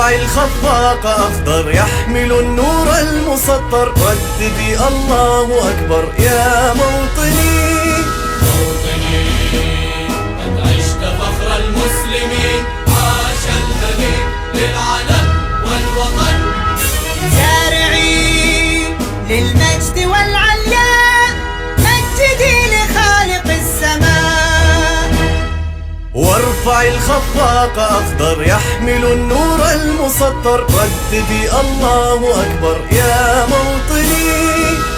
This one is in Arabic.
وارفع الخفاق أخضر يحمل النور المسطر، رددي الله أكبر يا موطني. موطني قد عشت فخر المسلمين، عاش الأمين للعلم والوطن. سارعي للمجد والعلياء، مجدي لخالق السماء. وارفع الخفاق أخضر يحمل النور المسطر، رددي الله أكبر يا موطني.